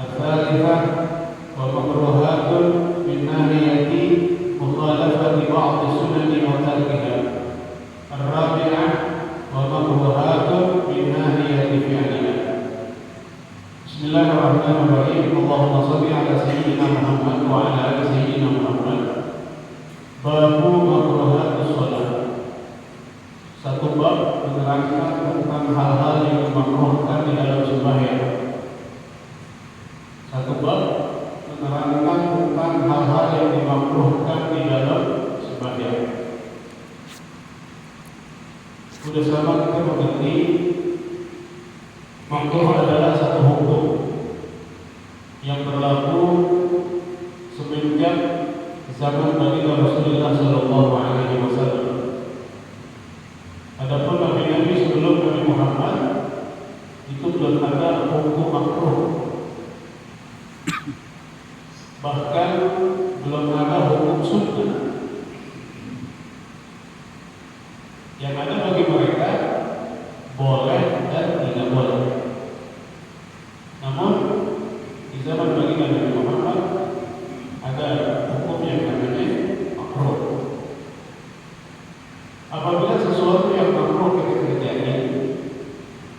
الثالثة ومكروهات من ناحية sayyidina Muhammad wa ala ali sayyidina Muhammad. Babu makruhatus shalah. Satu bab menerangkan tentang hal-hal yang dimakruhkan di dalam sembahyang. Satu bab menerangkan tentang hal-hal yang dimakruhkan di dalam sembahyang. Sudah sama kita mengerti makruh adalah satu hukum yang berlaku semenjak zaman Nabi Rasulullah Sallallahu Alaihi Wasallam. Adapun Nabi-Nabi sebelum Nabi Muhammad itu belum ada hukum makruh, bahkan belum ada hukum sunnah. Yang ada bagi mereka boleh dan tidak boleh. Namun di zaman bagi Nabi Muhammad ada hukum yang namanya makruh. Apabila sesuatu yang makruh itu terjadi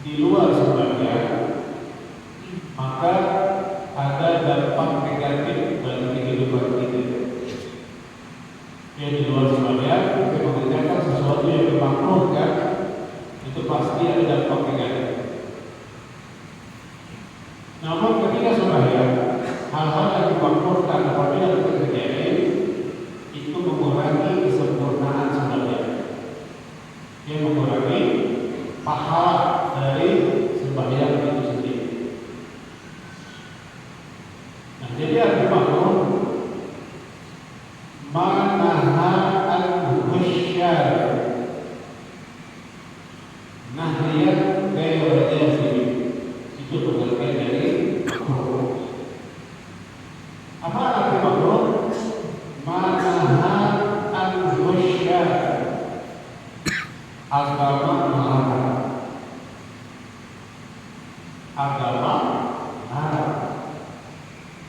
di luar sembahyang, maka ada dampak negatif bagi kehidupan kita. Ya, di luar sembahyang kita mengerjakan sesuatu yang dimakruhkan, itu pasti ada dampak negatif. Namun ketika sembahyang, hal-hal yang dimakruhkan apabila itu terjadi, itu mengurangi kesempurnaan sembahyang. Dia mengurangi pahala dari sembahyang itu sendiri. Nah, jadi arti makruh manaha al-husyar nahiyat gaya jazim, itu pengertian dari makruh. Apa arti makruh? Manaha al-husyar, agama melarang. Agama melarang.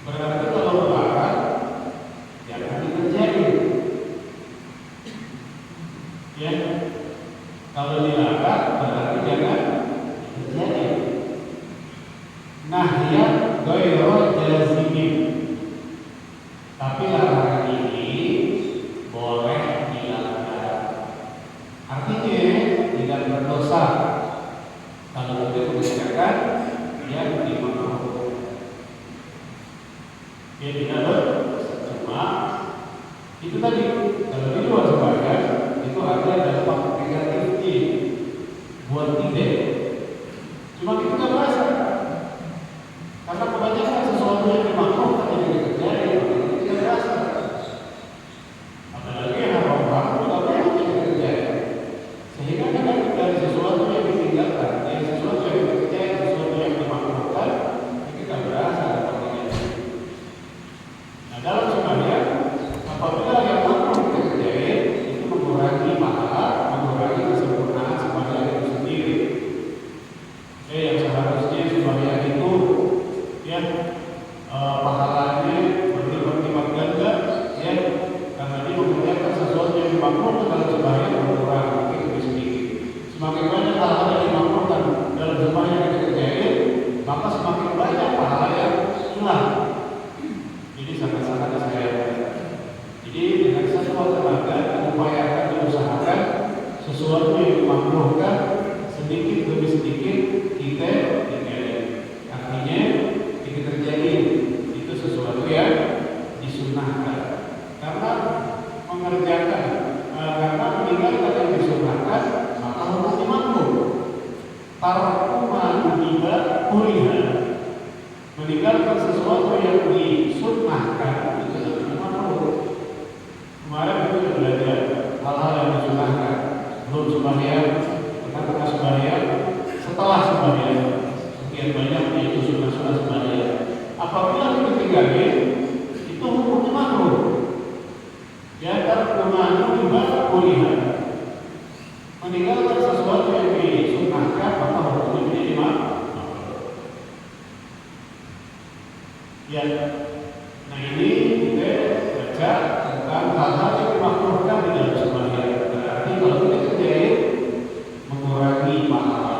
Berarti kalau melarang jangan terjadi. Ya, kalau dilarang berarti jangan terjadi. Nahyat ghairu jazimin. Tapi larangan ini boleh dilanggar. Artinya tidak berdosa kalau kita mengerjakan yang dimakruhkan. Ya, tidak berdosa. Cuma itu tadi, kalau di luar sembahyang itu ada dampak negatifnya buat kita. Cuma kita nggak merasa, karena kebanyakan sesuatu yang dimakruhkan tidak terjadi, makanya kita merasa. Apalagi yang haram-haram juga banyak yang terjadi. Sehingga kan dari sesuatu yang ditinggalkan, dari sesuatu yang terjadi, sesuatu yang dimakruhkan, kita berasa dampaknya. Nah, dalam sembahyang, apabila yang makruh terjadi, itu mengurangi pahala, mengurangi kesempurnaan sembahyang itu sendiri. Yang seharusnya sembahyang itu ya pahalanya berlipat-lipat ganda, ya, karena dia mengerjakan sesuatu yang dimakruhkan dalam sembahyang berkurang demi sedikit. Semakin banyak hal-hal yang dimakruhkan dalam sembahyang itu terjadi, maka semakin banyak pahala yang hilang. Jadi sangat-sangat disayangkan. Jadi dengan sekuat tenaga upayakan dan usahakan sesuatu yang dimakruhkan sedikit demi sedikit kita tinggalin. Artinya jika terjadi itu sesuatu yang disunahkan. Karena mengerjakan, karena meninggalkan yang disunahkan, maka hukumnya makruh. Tarkuman juga kuliah. Meninggalkan sesuatu yang disunahkan itu adalah makruh. Kemarin kita sudah belajar hal-hal yang disunahkan belum sembahyang, tengah-tengah sembahyang, setelah sembahyang. Sekian banyak yaitu sunnah-sunnah sembahyang. Apabila kita tinggalin, itu hukumnya makruh. Ya, tarkuman juga kuliah. Meninggalkan sesuatu yang disunahkan, maka hukumnya menjadi makruh. Ya, nah ini kita baca tentang hal-hal yang dimakruhkan di dalam sembahyang. Berarti kalau kita terjadi mengurangi pahala,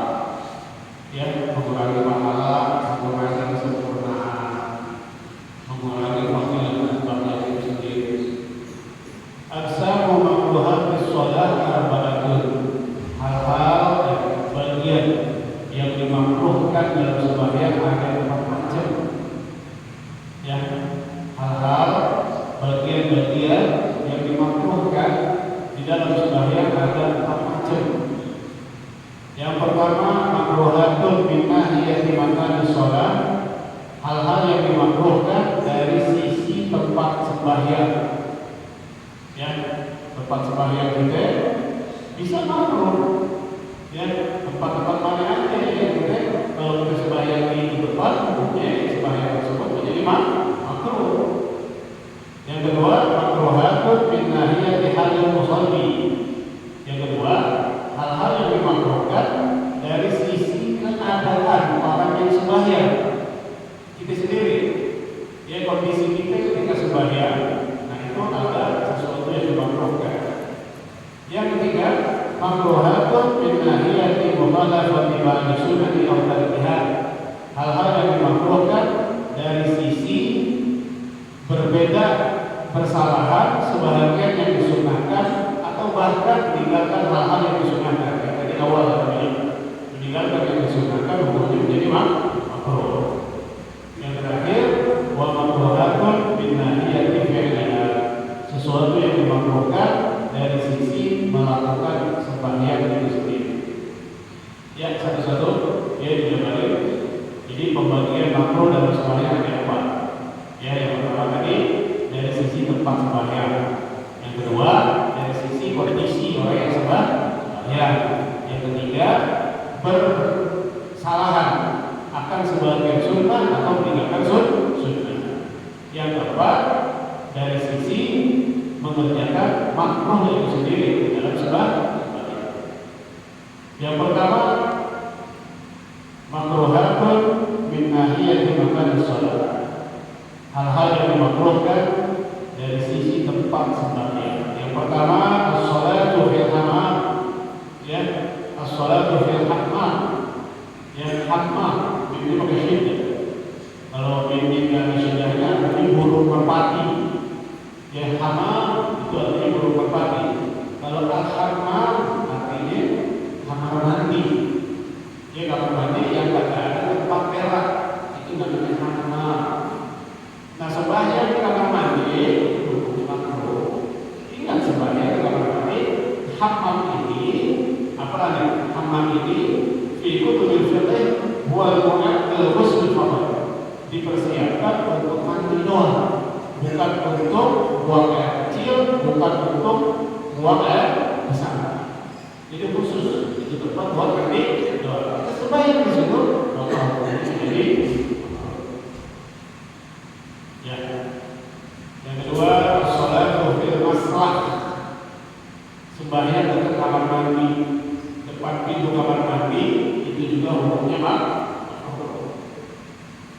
ya, mengurangi pahala, mengurangi kesempurnaan, mengurangi lagi fadilah banyak itu sendiri. Aqsamu makruhat fi shalah arba'atun. Hal-hal bagian yang dimakruhkan dalam sembahyang ada 4 macam. Ya, hal-hal bagian-bagian yang dimakruhkan di dalam sembahyang ada 4 macam. Yang pertama, makruhatun min nahiyati makani shalah. Hal-hal yang dimakruhkan dari sisi tempat sembahyang. Ya, tempat sembahyang kita bisa makruh. Ya, tempat-tempat mana aja yang kita kalau kita sembahyang di depan, ya sembahyang tersebut menjadi makruh. Yang kedua, makruhatun min nahiyati halil musalli. Yang kedua, hal-hal yang dimakruhkan dari sisi keadaan orang yang sembahyang. Kita sendiri, ya kondisi kita ketika sembahyang, nah itu ada sesuatu yang dimakruhkan. Yang ketiga, makruhatun min nahiyati mukhalafati ba'di sunnati aw tarkiha. Hal-hal yang dimakruhkan dari sisi berbeda persalahan sebahagian yang disunahkan atau bahkan meninggalkan hal-hal yang disunahkan. Yang tadi awal meninggalkan yang disunahkan hukumnya menjadi makruh. Yang terakhir, wa makruhatun min nahiyati fi'liha. Sesuatu yang dimakruhkan dari sisi melakukan sembahyang itu sendiri. Ya, satu-satu ya dijawab. Jadi pembagian makruh dalam sembahyang ada 4. Ya, yang pertama tadi dari sisi tempat sembahyang. Yang kedua dari sisi kondisi orang yang sembahyang. Yang ketiga bersalahan akan sebagian sunnah atau meninggalkan sunnah. Yang keempat dari sisi mengerjakan makruh itu sendiri dalam sembahyang. Yang pertama, makruhatun min nahiyati makan shalah. Hal-hal yang dimakruhkan dari sisi tempat sembahyang. Yang pertama, as-shalatu fil hammam. Ya, as-shalatu fil hammam. Ya, hammam ini pakai syiddah. Kalau ini dari syiddahnya berarti burung merpati. Ya, hammam itu artinya burung merpati. Kalau al-hammam artinya kamar mandi. Ya, kamar mandi yang ada tempat perak itu namanya hammam. Nah, sembahyang di kamar mandi itu makruh. Ingat, sembahyang di kamar mandi, hammam ini apa namanya? Hammam ini fi kutubil fiqh wal mu'addal ghusl faqat. Dipersiapkan untuk mandi doang, bukan untuk buang air kecil, bukan untuk buang air besar. Jadi khusus itu tempat buat mandi doang. Kita sembahyang di situ, maka jadi ya. Yang kedua, sholatu fil maslah. Sembahyang dekat kamar mandi, depan pintu kamar mandi itu juga hukumnya makruh.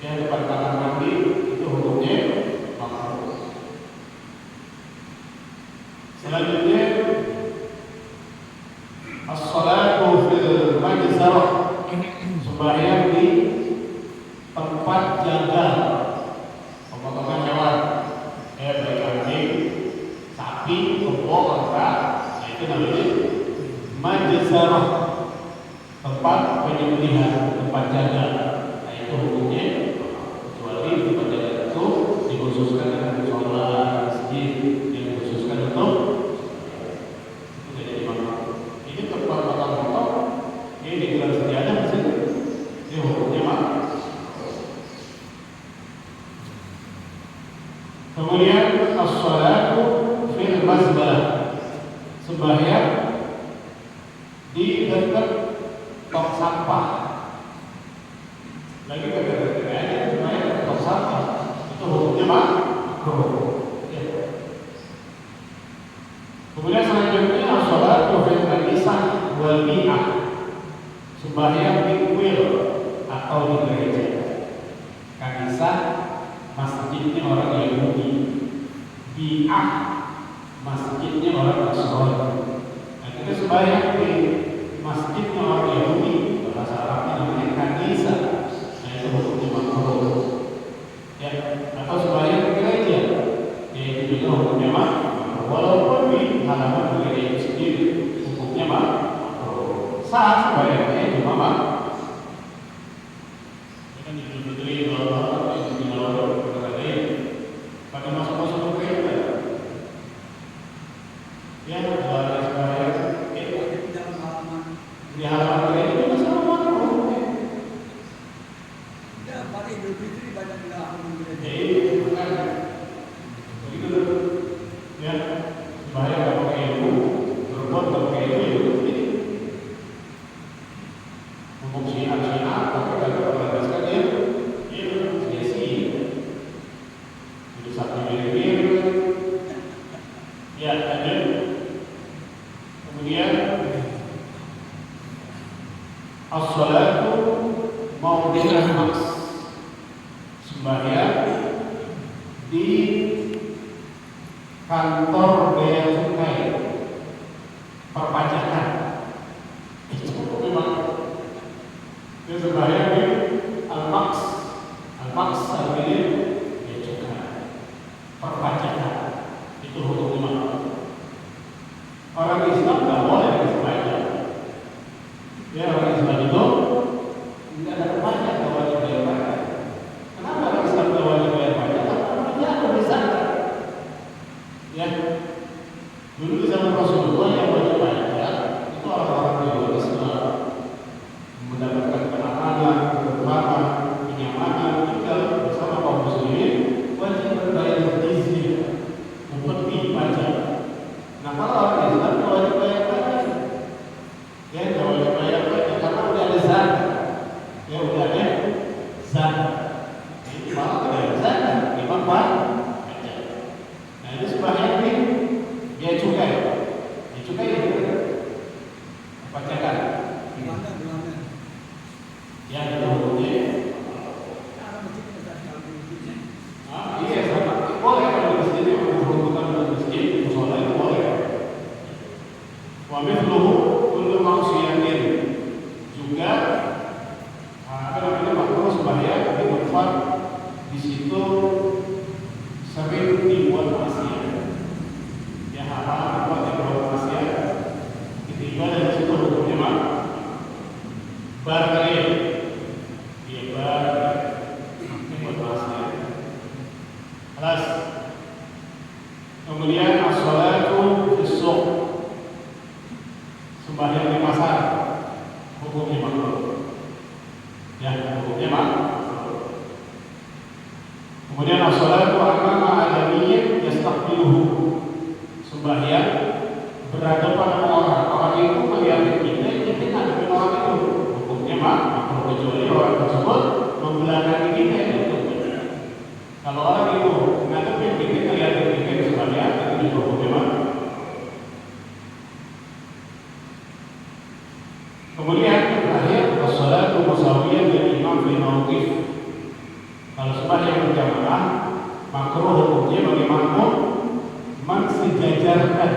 Yang depan kamar mandi itu hukumnya makruh. Selanjutnya, as-sholatu fil majzarah. Sembahyang di tempat jaga pemotongan hewan, baik kambing, sapi, kebo, unta, itu namanya majzarah, tempat penyembelihan, tempat jaga. Nah, itu hukumnya kecuali tempat jaga itu dikhususkan dengan sholat masjid yang dikhususkan untuk itu jadi makruh. Ini tempat potong-potong, ini digelar sejadah di situ, ini hukumnya makruh. Kemudian as-sholatu fil mazbalah. Sembahyang di dekat tong sampah. Lagi dekat-dekat aja sembahyang di tong sampah. Itu hukumnya makruh. Ya. Kemudian selanjutnya as-sholatu fil kanisah wal bi'ah. Sembahyang di kuil atau di gereja. Kanisah masjidnya orang Yahudi, bi'ah masjidnya orang Nasrani. Nah, kita sembahyang di masjidnya orang Yahudi, bahasa Arabnya namanya kanisa. Nah, itu hukumnya makruh. Ya, atau sembahyang kita walaupun di halaman gereja itu sendiri hukumnya makruh. Sah sebaliknya cuma makruh. Kan dibeli kalau pakai masuk-masuk ke itu ya jualan sebaliknya di halaman gereja itu masalah makruh. Ya, pada Idul Fitri banyak di halaman gereja. Jadi bukan begitu ya, supaya nggak pakai ilmu, berbuat nggak pakai ilmu itu ngomong sinar, tapi nggak terbataskan ya, sia-sia. Jadi satu mirip-mirip, ya lanjut. Kemudian as-salatu mawdi'ul maks, sembahyang di kantor bea cukai perpajakan. Itu memang dia sembahyang di al-maks artinya bea cukai perpajakan. Itu hukumnya. Orang Islam nggak boleh sembahyang. Ya, orang Islam itu tidak ada pajak, nggak wajib bayar pajak. Kenapa orang Islam nggak wajib bayar pajak? Karena dia ada zakat. Ya, dulu di zaman Rasulullah yang wajib pajak itu orang-orang yang Islam mendapatkan keamanan, ketentraman, kenyamanan, tinggal bersama kaum muslimin wajib membayar jizyah, upeti pajak. Nah, kalau orang Islam nggak wajib bayar pajak, ya nggak wajib bayar pajak karena udah ada zakat. Ya udah ada zakat. Jadi malah tidak ada zakat, memang pajak. Nah itu sembahyang ini dia cukai itu pajakan. Belanda. Ya itu hukumnya. Ada masjid yang besar sekali di sini. Iya sama. Boleh kalau di sini bukan masjid, musola itu boleh. Wa mithluhu kullu ma'siyatin, juga makruh sembahyang di tempat di situ sering dibuat maksiat. Ya hal-hal tempat yang dibuat maksiat ketika dari situ hukumnya mah bar dia bar dibuat maksiat. Alas. Kemudian as-salatu fis-suq, sembahyang di pasar, hukumnya makruh. Ya, hukumnya makruh. Kemudian as-salatu amama adamiyyin yastaqbiluhu, sembahyang berhadapan sama orang itu melihat kita ngadepin orang itu, hukumnya makruh kecuali orang tersebut membelakangi kita itu. Kalau orang itu ngadepin kita lihat kita sembahyang itu juga hukumnya makruh. Kemudian terakhir as-salatu musawiyyan lil imam fi mawqif. Kalau sembahyang berjamaah makruh hukumnya bagi makmum mensejajarkan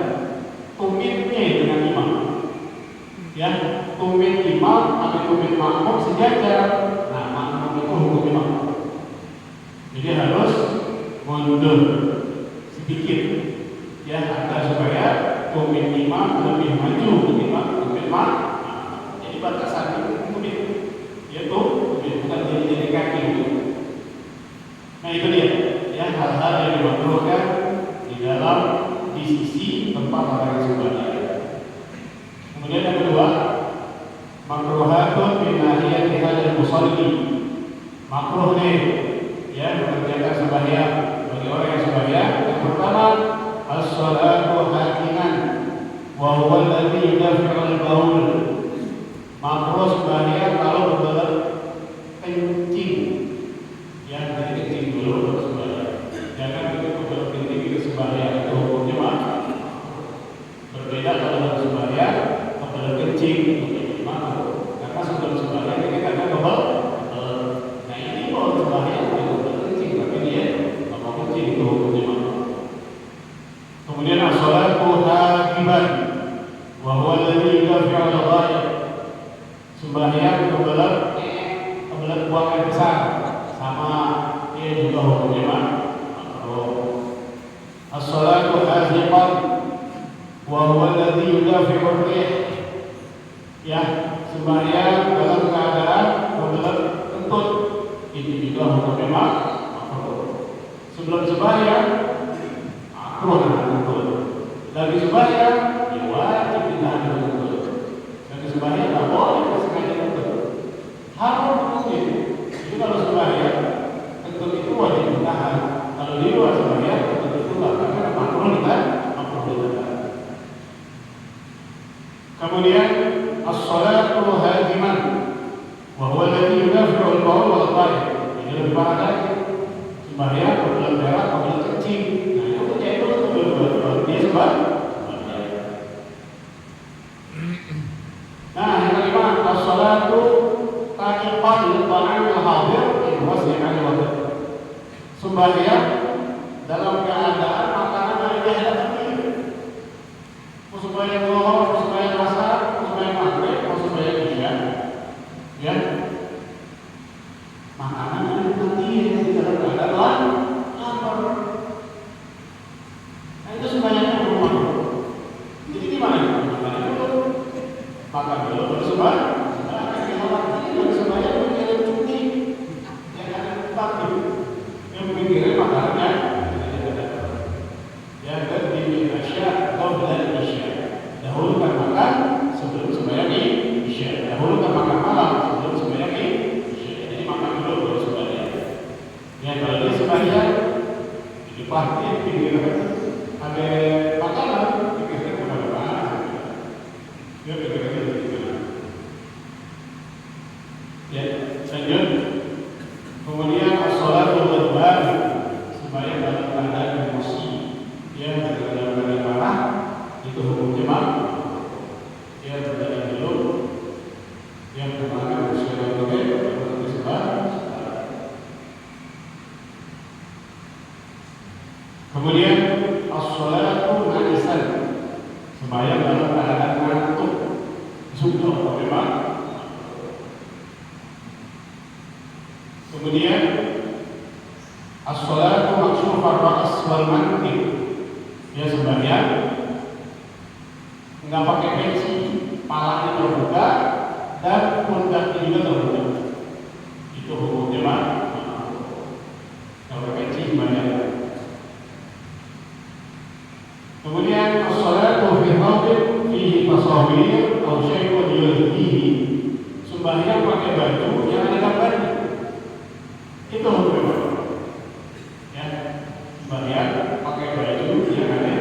tumitnya dengan imam. Ya, tumit imam atau tumit makmum sejajar. Nah, makmum itu hukumnya makruh. Jadi harus mundur sedikit, ya, agar supaya tumit imam lebih maju ketimbang tumit makmum. Jadi batasan itu tumit, yaitu tumit bukan jadi kaki. Nah itu dia, ya hal-hal yang dimakruhkan di dalam di sisi tempat orang sembahyang. Kemudian yang kedua, makruhatun min nahiyati hadzal musalli. Makruh nih, ya mengerjakan sembahyang bagi orang yang sembahyang. Yang pertama, as-salatu hakiman wa huwa alladhi yudafi'u al-baul. Makruh sembahyang kalau berbelat kencing. Ya, dari kencing dulu baru sembahyang. Jangan begitu berkencing itu sembahyang, itu hukumnya makruh. Berbeda kalau baru sembahyang kebelet kencing, makruh. Karena sebelum sembahyang kita kadang kebal. Nah ini kalau sembahyang itu kebelet kencing, tapi dia nggak mau kencing, itu hukumnya makruh. Kemudian as-salatu hakiman wa huwa alladhi yudafi'u al-ghaib. Sembahyang kebelet buang air besar, sama dia juga hukumnya makruh. As-salatu haziqan fi hurriyah, ya, sembahyang dalam keadaan berbelat kentut, itu juga hukumnya makruh. Sebelum sembahyang makruh dengan kentut. Lagi sembahyang ya wajib ditahan dengan kentut. Lagi sembahyang tak boleh sengaja kentut. Haram hukumnya. Jadi kalau sembahyang kentut itu wajib ditahan. Kalau di luar sembahyang kentut itu nggak, karena makruh ditahan. Kemudian as-salatu hadiman wa huwa alladhi yudafi'u al-bawl wal ghaib. Ini lebih parah lagi. Sembahyang berbelat darah, berbelat kencing. Nah itu kayak itu betul-betul dia sebab. Nah yang kelima as-salatu taqiqan lil-ta'am al-hadir in wasi'an al-waqt. Sembahyang dalam keadaan makanan yang dihadapkan supaya zuhur, supaya asar, supaya maghrib, supaya isya, ya, makanan yang nanti yang di dalam keadaan lapar. Nah itu semuanya rumah. Jadi gimana? Makan dulu baru sembahyang. Baru sembahyang menjadi cuti. Yang ada tempat yang mengirim makanannya. Ya, dan di Asia atau di Asia. Dahulukan makan sebelum sembahyang isya. Dahulukan makan malam sebelum sembahyang isya. Jadi makan dulu baru sembahyang. Ya kalau dia sembahyang di pasti pinggir ada makanan pikirkan kepada mana. Ya pikirkan begitu. Ya lanjut. Kemudian as-salatu wadban, sembahyang dalam keadaan emosi. Ya dalam keadaan marah. Itu hukumnya yang berjalan dulu, yang kemarin sudah disebut. Kemudian as-salatu na'isan, sembahyang dalam keadaan ngantuk, sudah memang. Kemudian as-salatu maksyufar ra's wal mankib, ya sembahyang nggak pakai peci, palanya terbuka dan pundaknya juga terbuka. Itu hukumnya mah nggak pakai peci banyak. Kemudian as-salatu fi thawbin fihi tasawir atau syai'un yulhihi, sembahyang pakai baju yang ada gambarnya. Itu hukumnya. Ya, sembahyang pakai baju yang ada.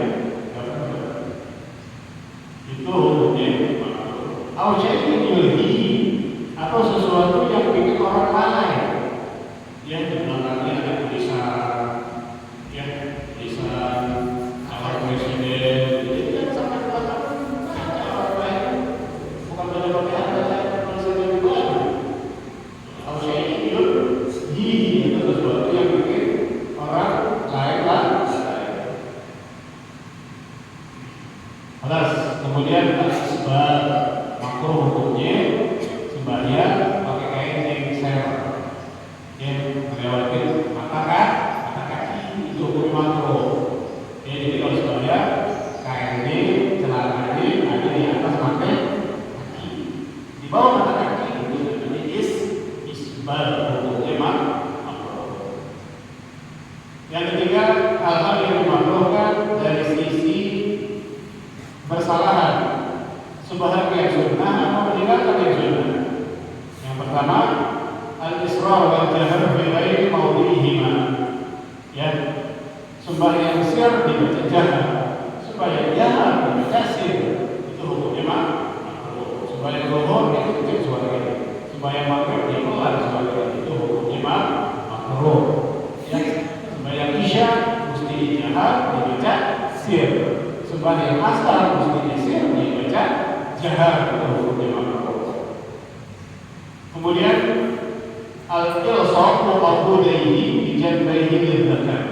Itu hukumnya atau syai'un yulhihi, atau sesuatu yang bikin orang lalai. Ya di belakangnya ada tulisan, ya tulisan calon presiden. Jadi kan sampai belakang orang lain bukan baca-bacaan, baca tulisan yang baru. Atau syai'un yulhihi, itu sesuatu yang bikin orang lain lalai. Alas, kemudian asbab makruh hukumnya sembahyang pakai kain yang serong, yang melewati mata kaki, itu hukum makruh. Ya, jadi kalau sembahyang kainnya, celananya ada di atas mata kaki, di bawah mata kaki itu namanya isbal, hukumnya makruh. Yang ketiga, hal-hal yang dimakruhkan dari sisi bersalahan, sebahagian sunnah atau meninggalkan yang sunnah. Yang pertama, al-israr wal jahr fi ghairi mawdhi'ihima. Ya, sembahyang sir dibaca jahar, sembahyang jahar dibaca sir. Itu hukumnya makruh. Sembahyang zuhur itu kecil suaranya, sembahyang maghrib dia pelan suaranya. Itu hukumnya makruh. Ya, sembahyang isya mesti jahar dibaca sir. Sembahyang asar mesti sir dibaca jahar, itu hukumnya makruh. Kemudian al-ilsaq maqbudaihi bi janbaihi lil-dzakar,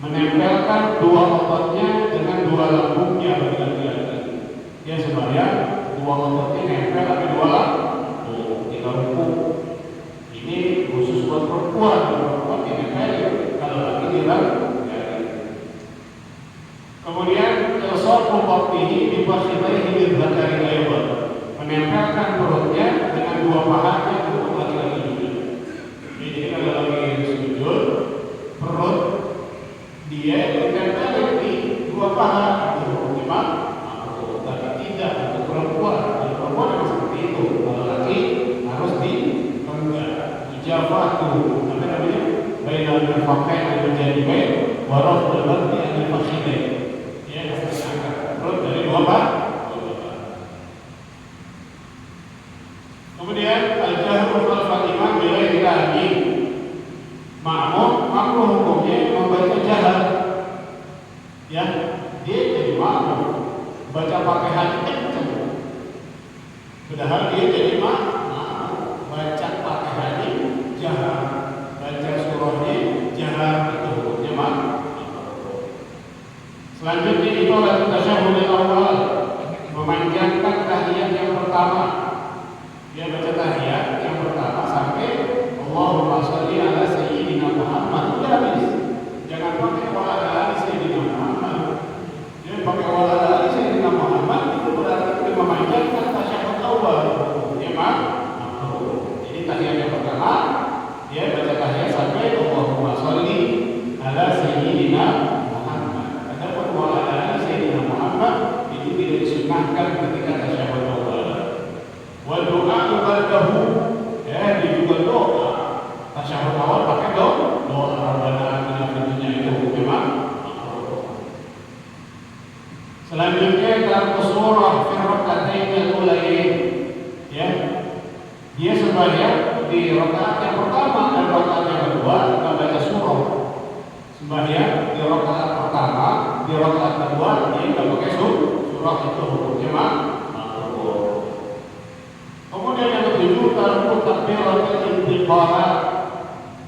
menempelkan dua ototnya dengan dua lambungnya bagi laki-laki. Dia sembahyang dua ototnya nempel tapi dua lambung, tiga ruku. Ini khusus buat perempuan, perempuan dinempel, kalau laki bilang. Kemudian ilsaq wasmu batnihi bi fakhidaihi bil dzakari aydan. Menempelkan perutnya dengan dua pahanya untuk laki-laki juga. Jadi kalau lagi sujud, perut dia ditempelin di dua paha itu memang makruh, tapi tidak untuk perempuan. Kalau perempuan memang seperti itu. Kalau laki harus direnggang, dijafatu, apa namanya? Bainal mirfaqain al-janibain wa raf'ul batni al-fakhidain. Ya, angkat perut dari dua paha. Kemudian al-jahru khalfal imam bila ilahi. Makmum makruh hukumnya membaca jahar. Ya, dia jadi makmum baca pakai hati kenceng. Padahal dia jadi makmum baca pakai hati jahar, baca surahnya jahar, itu hukumnya makmum. Selanjutnya itu adalah tasyahhud awal, memanjangkan tahiyat yang pertama. Dia baca tahiyat yang pertama sampai Allahumma sholli ala sayyidina Muhammad, udah habis. Jangan pakai wa ala ali sayyidina Muhammad. Dia pakai wa ala ali sayyidina Muhammad itu berarti memanjangkan tasyahhud awal. Dia makruh. Jadi tahiyat yang pertama dia baca tahiyat sampai Allahumma sholli ala sayyidina Muhammad. Adapun wa ala ali sayyidina Muhammad itu tidak disunnahkan ketika tasyahhud awal. Wa doa ba'dahu, ya dia juga doa. Tasyahhud awal pakai doa Rabbana atina fid dunya, itu memang. Selanjutnya tarku surah fi raka'atain al-ulayain. Ya. Dia sembahyang di rakaat yang pertama dan rakaat yang kedua enggak baca surah. Sembahyang di rakaat pertama, di rakaat kedua dia enggak pakai surah, itu hukumnya makruh. Kemudian yang ketujuh tarku takbiratul intiqalah.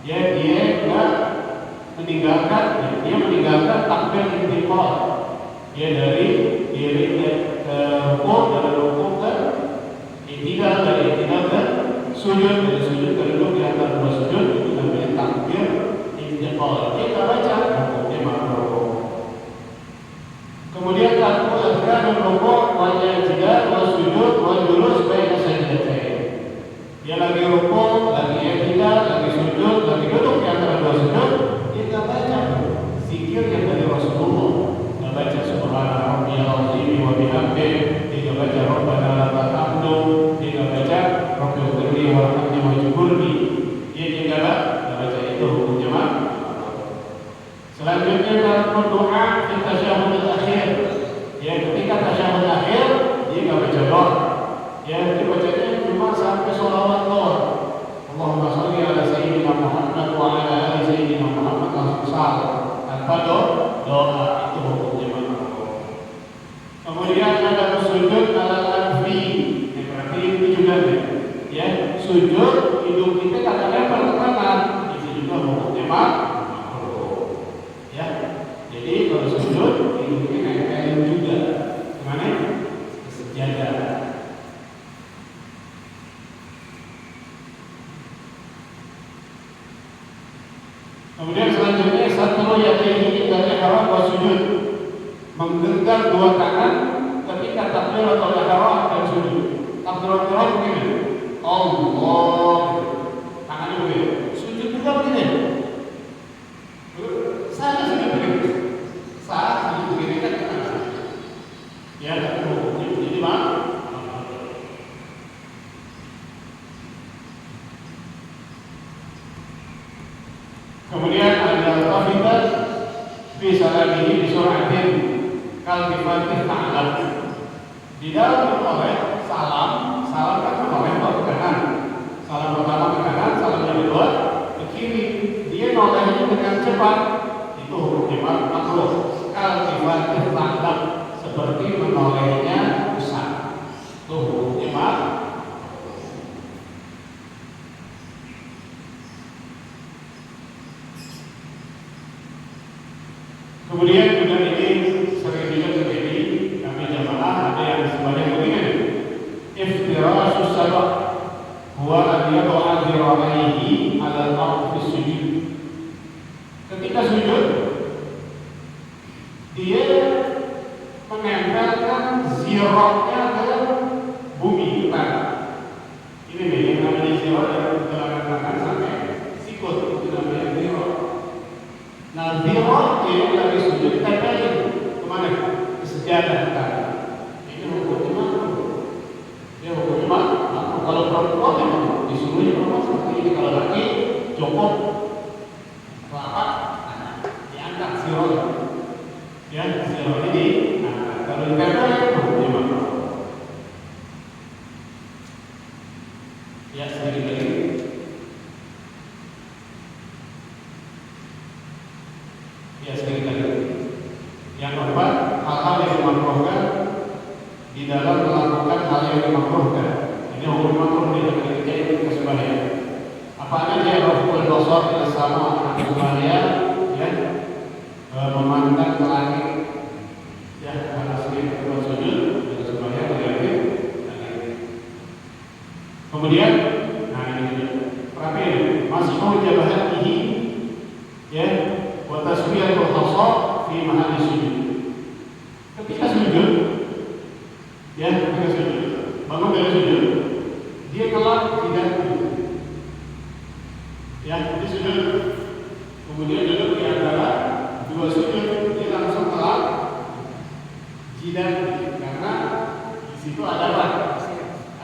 Ya, dia meninggalkan takbir intiqal. Dia dari diri ke rukuk, dari rukuk ke i'tidal, dari i'tidal ke sujud, dari sujud ke duduk di antara dua sujud, itu namanya takbir intiqal. Dia tak baca, hukumnya makruh. Kemudian tarku adhkarul rukuk wal i'tidal wal sujud wal julus baina sajdatain. Dia lagi rukuk, lagi i'tidal, lagi sujud, lagi duduk di antara dua sujud, dia tak baca zikir yang dari Rasulullah. Dia baca subhana rabbiyal azim wa bihamdihi, dia baca rabbana lakal hamdu, dia baca rabbil ghfirli warhamni wajburni. Dia tidak baca, itu hukumnya makruh. Selanjutnya dalam doa di tasyahhud akhir. Ya, ketika tasyahhud akhir dia enggak baca doa. Ya, dibacanya cuma sampai sholawat doa. Allahumma sholli ala sayyidina Muhammad wa ala ali sayyidina Muhammad langsung tanpa doa, itu hukumnya makruh. Kemudian ada sujud ala al-anfi. Berarti ini juga ya, sujud hidung kita kadang-kadang bertekanan, itu juga hukumnya makruh. Ya. Jadi kalau sujud hidung kita nempelin juga. Gimana? Sejadah. Kemudian selanjutnya satru yadayhi dari ihram wa sujud, menggenggam dua tangan ketika takbiratul ihram dan sujud. Takbiratul ihram begini, Allah, tangannya begini. Sujud juga begini. Salah sujud begini. Salah sujud begini kan? Ya, tak perlu. Jadi bang. Kemudian ada tafidat fi salamihi bi sur'atin kal bifatih ta'lam. Di dalam menoleh salam kan menoleh ke kanan. Salam pertama ke kanan, salam yang kedua ke kiri. Dia nolehnya dengan cepat. Itu hukumnya makruh. Kal bifatih ta'lam, seperti menolehnya usah. Itu hukumnya makruh. Kemudian juga ini sering juga terjadi kami jamaah, ada yang sebanyak begini, iftirasus sabah huwa an yad'a dhira'aihi 'ala al-ardh fi sujud. Ketika sujud dia menempel sirotnya ke bumi ke tanah. Ini nih yang namanya sirot dari perjalanan tangan sampai sikut, itu namanya sirot. Nah, sirotnya dari sujud tempelin kemana? Ke sejadah tanah. Ini hukumnya makruh. Dia hukumnya makruh. Kalau perempuan memang disuruhnya perempuan seperti ini. Kalau laki copot telapak diangkat sirot. Ya, sirot ini. Nah, kalau ditempelin hukumnya makruh. Ya, sedikit lagi. Ya, sedikit lagi. Yang keempat, hal-hal yang dimakruhkan di dalam melakukan hal yang dimakruhkan. Ini hukum makruh di dalam ketika itu kesembahyang. Apa aja raful basar ila sama kesembahyang, ya, memandang ke langit, ya, karena sedikit bersujud kesembahyang dari langit. Kemudian, nah ini perhatian, mashu jabahatihi, ya, wa taswiyatul khasab fi mahalli sujud. Ketika sujud, ya, ketika sujud, bangun dari sujud, dia kelak tidak sujud. Ya, dia sujud, kemudian duduk di antara dua sujud, dia langsung kelak jidat, karena di situ ada apa?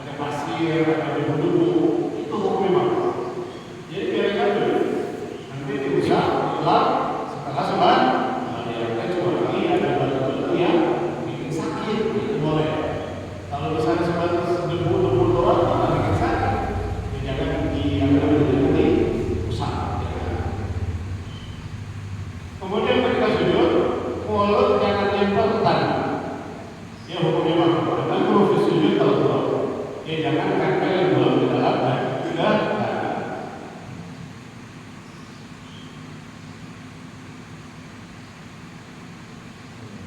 Ada pasir, ada debu-debu, itu hukum makruh. Jadi biarkan dulu, nanti diusap, dilap, setelah sholat, diangkat kecuali ada batu-batu yang bikin sakit, itu boleh. Kalau misalnya sebatas debu-debu doang, tidak bikin sakit, ya jangan diambil nanti usap. Kemudian ketika sujud, mulut jangan nempel ke tanah. Ya hukumnya makruh. Makruh di sujud kalau ya jangan tempel mulut di dalam dan juga tanah.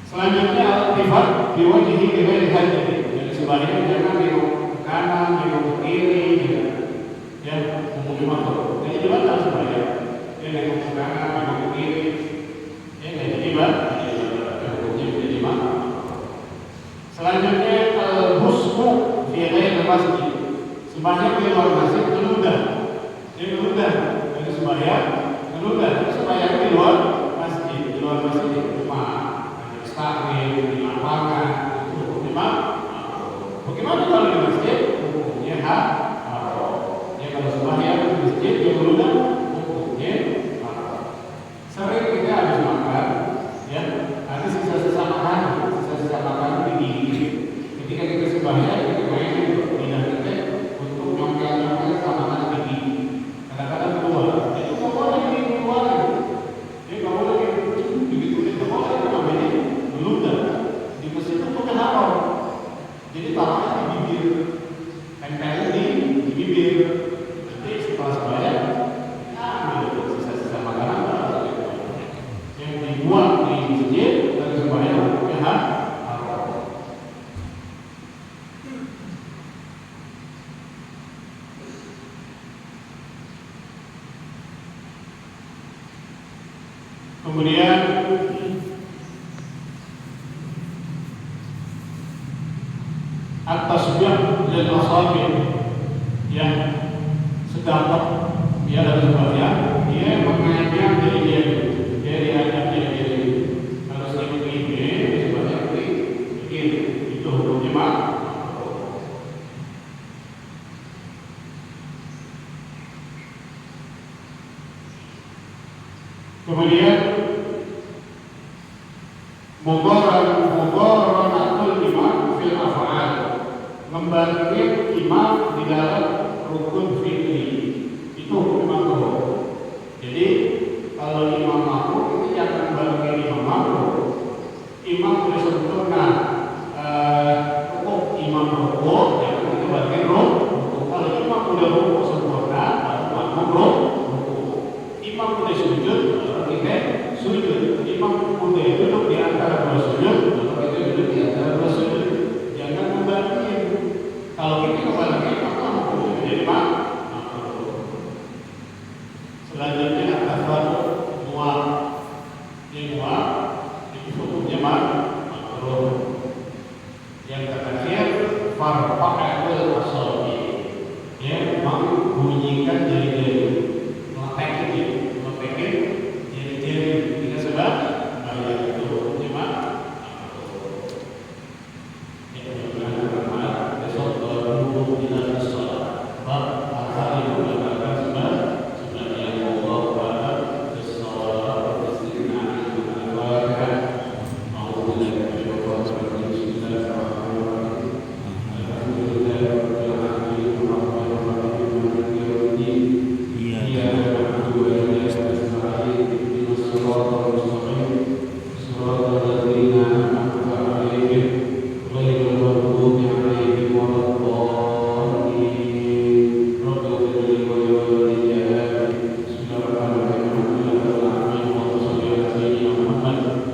Selanjutnya al-tifat biwajhi ghairi hajati. Jadi sebaliknya jangan nengok ke kanan, nengok ke kiri, ya hukumnya makruh. Jadi juga dalam sebaliknya, ya nengok ke kanan, nengok ke kiri, ya nggak jadi hukumnya menjadi makruh. Selanjutnya al-husmu fi ghairi masjid. Sembahyang di luar masjid menunda. Dia menunda dari sembahyang, menunda sembahyang di luar masjid. Di luar masjid di rumah, di takmir, di lapangan, itu hukumnya makruh. Bagaimana kalau di masjid? Hukumnya haram. Ya kalau sembahyang di masjid dia menunda, hukumnya haram. Sering kita habis makan, ya ada sisa-sisa makanan, sisa-sisa makanan digigit. Ketika kita sembahyang, kita mainin lidah kita untuk nyongkel-nyongkel makanan digigit. Kadang-kadang keluar, itu nggak boleh dikeluarin. Dia nggak boleh begitu itu boleh, itu namanya meludah. Di masjid itu punya haram. Jadi taruhnya di bibir, tempelnya di bibir. Nanti setelah sembahyang, ambil sisa-sisa makanan yang dibuang di masjid dari sembahyang hukumnya haram. Kemudian at-tasbih lil asabi, yang sedapat dia dalam sembahyang, dia mengajak diri dia, diajak diri harus begini, sembahyang begini, itu hukumnya makruh. Kemudian mugharanatul imam fil af'al, membangkit imam di dalam rukun fi'li, itu hukum makruh. Jadi kalau imam makruh itu jangan bangkit imam makruh. Imam boleh sempurna rukuk, imam rukuk, jangan kita bangkit rukuk. Kalau imam udah rukuk sempurna, makruh rukuk. Imam udah sujud, kita sujud. Imam udah duduk di antara dua sujud, kita duduk di antara dua sujud. Jangan membanding. Kalau kita membanding, maka hukumnya menjadi makruh. Selanjutnya at-tafarruq mual. Yang mual itu hukumnya makruh. Yang Rafa'atul asabi, ya, membunyikan jari-jari, meletekin jari-jari. Kita sebab bayar itu cuma besok berhubung dengan sholat. Hari mengatakan sebab yang Allah pada sholat istiqamah dengan ibadah. Mau dengan bersyukur seperti Bismillahirrahmanirrahim.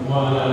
Wa